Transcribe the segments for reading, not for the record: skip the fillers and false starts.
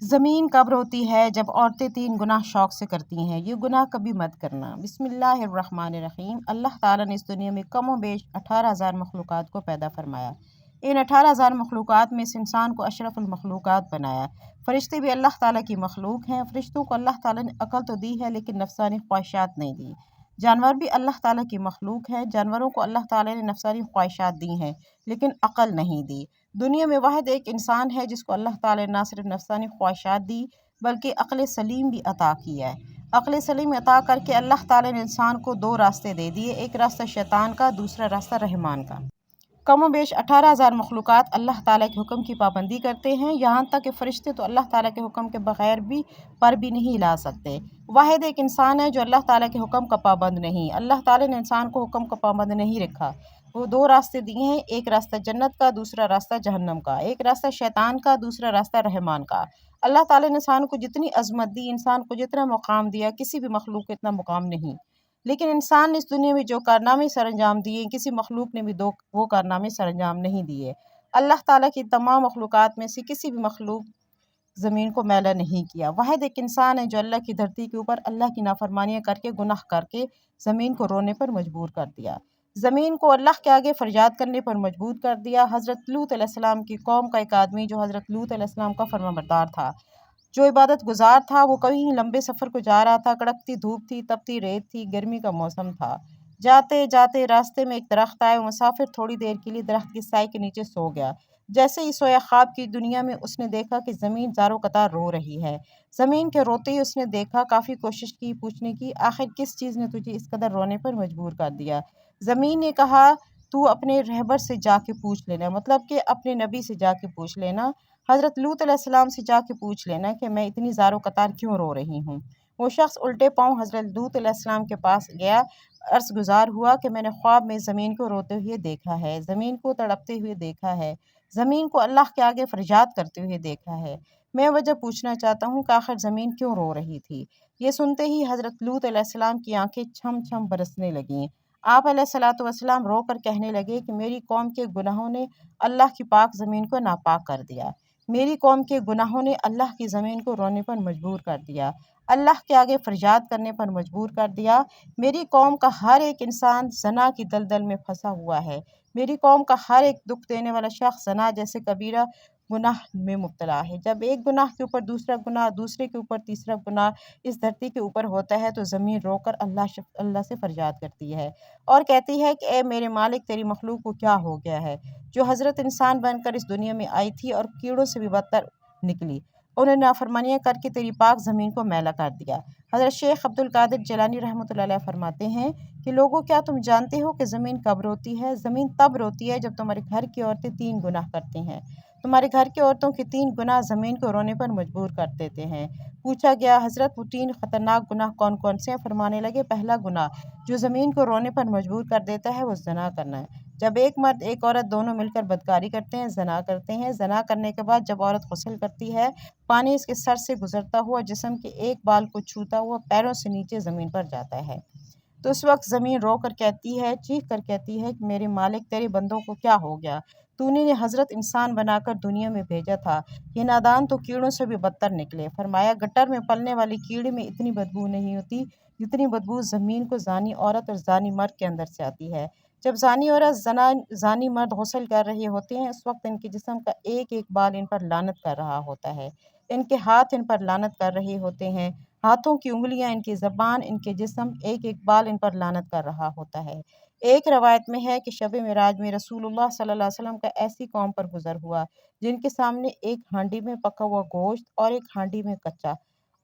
زمین کب روتی ہے؟ جب عورتیں 3 گناہ شوق سے کرتی ہیں۔ یہ گناہ کبھی مت کرنا۔ بسم اللہ الرحمن الرحیم۔ اللہ تعالیٰ نے اس دنیا میں کم و بیش 18,000 مخلوقات کو پیدا فرمایا۔ ان 18,000 مخلوقات میں سے انسان کو اشرف المخلوقات بنایا۔ فرشتے بھی اللہ تعالیٰ کی مخلوق ہیں۔ فرشتوں کو اللہ تعالیٰ نے عقل تو دی ہے لیکن نفسانی خواہشات نہیں دی۔ جانور بھی اللہ تعالیٰ کی مخلوق ہیں۔ جانوروں کو اللہ تعالیٰ نے نفسانی خواہشات دی ہیں لیکن عقل نہیں دی۔ دنیا میں واحد ایک انسان ہے جس کو اللہ تعالیٰ نے نہ صرف نفسانی خواہشات دی بلکہ عقل سلیم بھی عطا کی ہے۔ عقل سلیم عطا کر کے اللہ تعالیٰ نے انسان کو 2 راستے دے دیے، ایک راستہ شیطان کا، دوسرا راستہ رحمان کا۔ کم و بیش 18,000 مخلوقات اللہ تعالیٰ کے حکم کی پابندی کرتے ہیں، یہاں تک کہ فرشتے تو اللہ تعالیٰ کے حکم کے بغیر بھی نہیں ہلا سکتے۔ واحد ایک انسان ہے جو اللہ تعالیٰ کے حکم کا پابند نہیں۔ اللہ تعالیٰ نے انسان کو حکم کا پابند نہیں رکھا۔ وہ 2 راستے دیے ہیں، ایک راستہ جنت کا، دوسرا راستہ جہنم کا، ایک راستہ شیطان کا، دوسرا راستہ رحمان کا۔ اللہ تعالیٰ نے انسان کو جتنی عظمت دی، انسان کو جتنا مقام دیا، کسی بھی مخلوق کو اتنا مقام نہیں۔ لیکن انسان نے اس دنیا میں جو کارنامے سر انجام دیے، کسی مخلوق نے بھی وہ کارنامے سر انجام نہیں دیے۔ اللہ تعالیٰ کی تمام مخلوقات میں سے کسی بھی مخلوق زمین کو میلا نہیں کیا۔ واحد ایک انسان ہے جو اللہ کی دھرتی کے اوپر اللہ کی نافرمانیاں کر کے، گناہ کر کے زمین کو رونے پر مجبور کر دیا، زمین کو اللہ کے آگے فریاد کرنے پر مجبور کر دیا۔ حضرت لوط علیہ السلام کی قوم کا ایک آدمی جو حضرت لوط علیہ السلام کا فرمانبردار تھا، جو عبادت گزار تھا، وہ کہیں لمبے سفر کو جا رہا تھا، کڑکتی دھوپ تھی، تپتی ریت تھی، گرمی کا موسم تھا۔ جاتے جاتے راستے میں ایک درخت آئے، وہ مسافر تھوڑی دیر کے لیے درخت کی سائے کے نیچے سو گیا۔ جیسے ہی سویا، خواب کی دنیا میں اس نے دیکھا کہ زمین زار و قطار رو رہی ہے۔ زمین کے روتے ہی اس نے دیکھا، کافی کوشش کی پوچھنے کی، آخر کس چیز نے تجھے اس قدر رونے پر مجبور کر دیا؟ زمین نے کہا، تو اپنے رہبر سے جا کے پوچھ لینا، مطلب کہ اپنے نبی سے جا کے پوچھ لینا، حضرت لوط علیہ السلام سے جا کے پوچھ لینا کہ میں اتنی زار و قطار کیوں رو رہی ہوں۔ وہ شخص الٹے پاؤں حضرت لوط علیہ السلام کے پاس گیا، عرض گزار ہوا کہ میں نے خواب میں زمین کو روتے ہوئے دیکھا ہے، زمین کو تڑپتے ہوئے دیکھا ہے، زمین کو اللہ کے آگے فریاد کرتے ہوئے دیکھا ہے۔ میں وجہ پوچھنا چاہتا ہوں کہ آخر زمین کیوں رو رہی تھی؟ یہ سنتے ہی حضرت لوط علیہ السلام کی آنکھیں چھم چھم برسنے لگیں۔ آپ علیہ الصلوۃ والسلام رو کر کہنے لگے کہ میری قوم کے گناہوں نے اللہ کی پاک زمین کو ناپاک کر دیا، میری قوم کے گناہوں نے اللہ کی زمین کو رونے پر مجبور کر دیا، اللہ کے آگے فریاد کرنے پر مجبور کر دیا۔ میری قوم کا ہر ایک انسان زنا کی دلدل میں پھنسا ہوا ہے، میری قوم کا ہر ایک دکھ دینے والا شخص زنا جیسے کبیرہ گناہ میں مبتلا ہے۔ جب ایک گناہ کے اوپر دوسرا گناہ، دوسرے کے اوپر تیسرا گناہ اس دھرتی کے اوپر ہوتا ہے تو زمین رو کر اللہ سے فریاد کرتی ہے اور کہتی ہے کہ اے میرے مالک، تیری مخلوق کو کیا ہو گیا ہے جو حضرت انسان بن کر اس دنیا میں آئی تھی اور کیڑوں سے بھی بدتر نکلی، انہوں نے نافرمانیاں کر کے تیری پاک زمین کو میلا کر دیا۔ حضرت شیخ عبد القادر جیلانی رحمۃ اللہ علیہ فرماتے ہیں کہ لوگوں، کیا تم جانتے ہو کہ زمین کب روتی ہے؟ زمین تب روتی ہے جب تمہارے گھر کی عورتیں 3 گناہ کرتی ہیں۔ تمہارے گھر کی عورتوں کے 3 گناہ زمین کو رونے پر مجبور کر دیتے ہیں۔ پوچھا گیا، حضرت وہ 3 خطرناک گناہ کون کون سے ہیں؟ فرمانے لگے، پہلا گناہ جو زمین کو رونے پر مجبور کر دیتا ہے وہ زنا کرنا ہے۔ جب ایک مرد ایک عورت دونوں مل کر بدکاری کرتے ہیں، زنا کرتے ہیں، زنا کرنے کے بعد جب عورت غسل کرتی ہے، پانی اس کے سر سے گزرتا ہوا جسم کے ایک بال کو چھوتا ہوا پیروں سے نیچے زمین پر جاتا ہے، تو اس وقت زمین رو کر کہتی ہے، چیخ کر کہتی ہے کہ میرے مالک، تیرے بندوں کو کیا ہو گیا؟ تو نے حضرت انسان بنا کر دنیا میں بھیجا تھا، یہ نادان تو کیڑوں سے بھی بدتر نکلے۔ فرمایا، گٹر میں پلنے والی کیڑے میں اتنی بدبو نہیں ہوتی جتنی بدبو زمین کو زانی عورت اور زانی مرد کے اندر سے آتی ہے۔ جب زانی عورت زانی مرد غسل کر رہے ہوتے ہیں، اس وقت ان کے جسم کا ایک ایک بال ان پر لعنت کر رہا ہوتا ہے، ان کے ہاتھ ان پر لعنت کر رہے ہوتے ہیں، ہاتھوں کی انگلیاں، ان کی زبان، ان کے جسم، ایک ایک بال ان پر لعنت کر رہا ہوتا ہے۔ ایک روایت میں ہے کہ شب معراج میں رسول اللہ صلی اللہ علیہ وسلم کا ایسی قوم پر گزر ہوا جن کے سامنے ایک ہانڈی میں پکا ہوا گوشت اور ایک ہانڈی میں کچا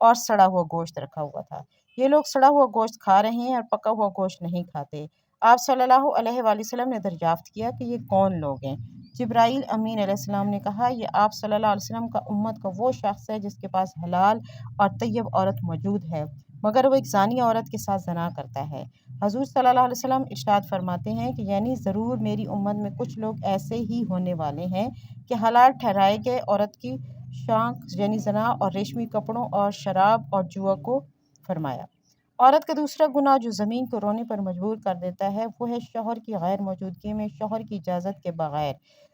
اور سڑا ہوا گوشت رکھا ہوا تھا۔ یہ لوگ سڑا ہوا گوشت کھا رہے ہیں اور پکا ہوا گوشت نہیں کھاتے۔ آپ صلی اللہ علیہ وآلہ وسلم نے دریافت کیا کہ یہ کون لوگ ہیں؟ جبرائیل امین علیہ السلام نے کہا، یہ آپ صلی اللہ علیہ وسلم کا امت کا وہ شخص ہے جس کے پاس حلال اور طیب عورت موجود ہے مگر وہ ایک زانی عورت کے ساتھ زنا کرتا ہے۔ حضور صلی اللہ علیہ وسلم ارشاد فرماتے ہیں کہ یعنی ضرور میری امت میں کچھ لوگ ایسے ہی ہونے والے ہیں کہ حلال ٹھہرائے گئے عورت کی شانک یعنی زنا اور ریشمی کپڑوں اور شراب اور جوا کو فرمایا۔ عورت کا دوسرا گناہ جو زمین کو رونے پر مجبور کر دیتا ہے وہ ہے شوہر کی غیر موجودگی میں شوہر کی اجازت کے بغیر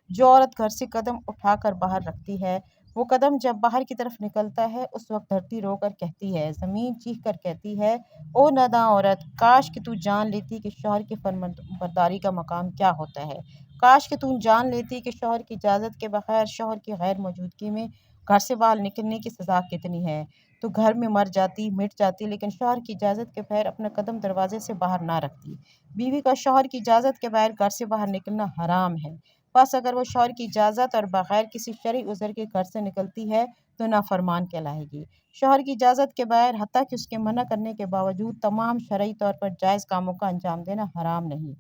جو عورت گھر سے قدم اٹھا کر باہر رکھتی ہے، وہ قدم جب باہر کی طرف نکلتا ہے اس وقت دھرتی رو کر کہتی ہے، زمین چیخ کر کہتی ہے، او ناداں عورت، کاش کہ تو جان لیتی کہ شوہر کی فرمانبرداری کا مقام کیا ہوتا ہے، کاش کہ تو جان لیتی کہ شوہر کی اجازت کے بغیر، شوہر کی غیر موجودگی میں گھر سے باہر نکلنے کی سزا کتنی ہے۔ تو گھر میں مر جاتی، مٹ جاتی، لیکن شوہر کی اجازت کے بغیر اپنا قدم دروازے سے باہر نہ رکھتی۔ بیوی کا شوہر کی اجازت کے بغیر گھر سے باہر نکلنا حرام ہے، بس اگر وہ شوہر کی اجازت اور بغیر کسی شرعی عذر کے گھر سے نکلتی ہے تو نافرمان کہلائے گی۔ شوہر کی اجازت کے بغیر حتیٰ کہ اس کے منع کرنے کے باوجود تمام شرعی طور پر جائز کاموں کا انجام دینا حرام نہیں،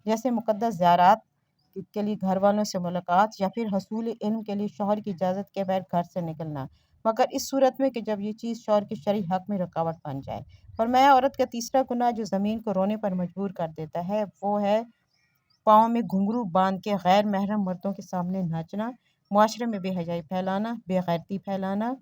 جیسے مقدس زیارات کے لیے گھر والوں سے ملاقات یا پھر حصول علم کے لیے شوہر کی اجازت کے بغیر گھر سے نکلنا، مگر اس صورت میں کہ جب یہ چیز شوہر کے شرعی حق میں رکاوٹ بن جائے۔ فرمایا عورت کا تیسرا گناہ جو زمین کو رونے پر مجبور کر دیتا ہے وہ ہے پاؤں میں گھنگرو باندھ کے غیر محرم مردوں کے سامنے ناچنا، معاشرے میں بے حیائی پھیلانا، بے غیرتی پھیلانا،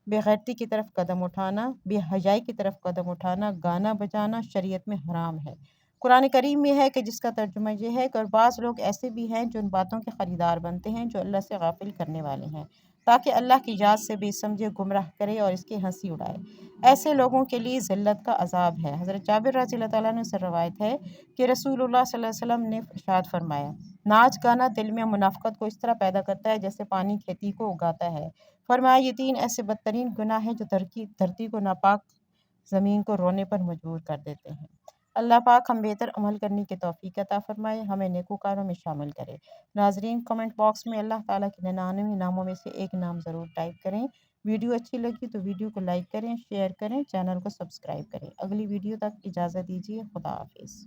بے غیرتی کی طرف قدم اٹھانا، بے حیائی کی طرف قدم اٹھانا، گانا بجانا شریعت میں حرام ہے۔ قرآن کریم میں ہے کہ جس کا ترجمہ یہ ہے کہ اور بعض لوگ ایسے بھی ہیں جو ان باتوں کے خریدار بنتے ہیں جو اللہ سے غافل کرنے والے ہیں، تاکہ اللہ کی یاد سے بے سمجھے گمراہ کرے اور اس کی ہنسی اڑائے۔ ایسے لوگوں کے لیے ذلت کا عذاب ہے۔ حضرت جابر رضی اللہ تعالیٰ عنہ سے روایت ہے کہ رسول اللہ صلی اللہ علیہ وسلم نے ارشاد فرمایا، ناچ گانا دل میں منافقت کو اس طرح پیدا کرتا ہے جیسے پانی کھیتی کو اگاتا ہے۔ فرمایا یہ تین ایسے بدترین گناہ ہیں جو دھرتی کو ناپاک زمین کو رونے پر مجبور کر دیتے ہیں۔ اللہ پاک ہم بہتر عمل کرنے کی توفیق عطا فرمائے، ہمیں نیکوکاروں میں شامل کرے۔ ناظرین کمنٹ باکس میں اللہ تعالیٰ کے 99 ناموں میں سے ایک نام ضرور ٹائپ کریں۔ ویڈیو اچھی لگی تو ویڈیو کو لائک کریں، شیئر کریں، چینل کو سبسکرائب کریں۔ اگلی ویڈیو تک اجازت دیجیے، خدا حافظ۔